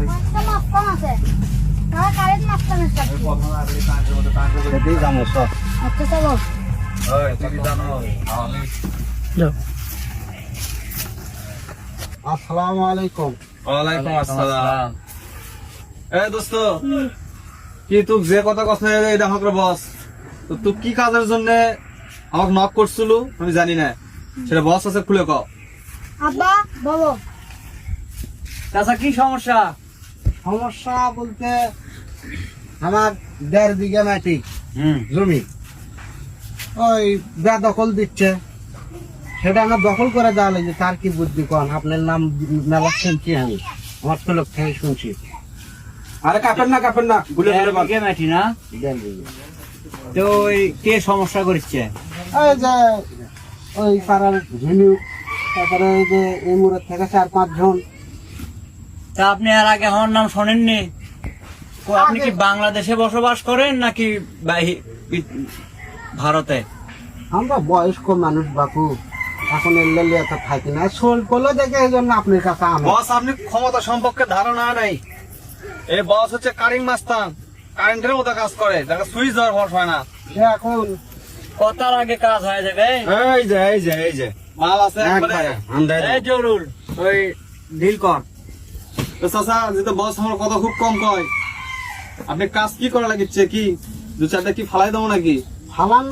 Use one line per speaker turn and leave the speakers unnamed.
মাছ কম আছে তাহলে কারেন্ট মাছ কম আছে
সেটাই জানো সব।
আচ্ছা চলো
আসসালামু আলাইকুম।
ওয়ালাইকুম আসসালাম। এ দোস্ত, কি তুই যে কথা কথা এই দেখো করে বস, তো তুই কি কাজের জন্য আমাকে নক করছিল আমি জানি না, সেটা বস আছে খুলে কও।
আব্বা বলো
চাচা কি সমস্যা?
সমস্যা বলতে আমার 1.5 বিঘা মাটি জমি ওই দখল দিচ্ছে, সেটা আমার দখল করে দেওয়া লাগছে। তার কি বুদ্ধি কন? আপনার নাম মেলা শুনছি আমি, আমার তো লোক থেকে শুনছি।
আরে কাপেন না ভুলে ভুলে বল।
কে মাটি না
1.5 বিঘা।
তো ওই কে সমস্যা করছে?
এই যে ওই পাড়ার ঝিনুক, তারপরে ওই যে এই মুড়ের থেকে 4-5 জন।
তা আপনি আর আগে আমার নাম শোনেননি? আপনি কি বাংলাদেশে বসবাস করেন নাকি ভারতে?
আমরা বয়স্ক মানুষ বাপু, এখন এলে এত থাকি না, শোল পলো দেখে এই জন্য আপনার কাছে আমি।
বস আপনি ক্ষমতা সম্পর্কে ধারণা নাই। এই বস হচ্ছে কারিং মাস্তান, কারেন্টের মতো কাজ করে, যাকে সুইচ দেওয়ার ভরসা হয় না।
এখন
কতার আগে কাজ হয়ে যাবে।
এই যে মাল আছে একবারে।
এই জরুল ওই ডিল কর।
তো চাচা, যেহেতু বস আমার কথা খুব কম কয়, আপনি কাজ কি করা লাগিচ্ছে? কি 2-4টা কি ফালাই দেবো নাকি?
ফালান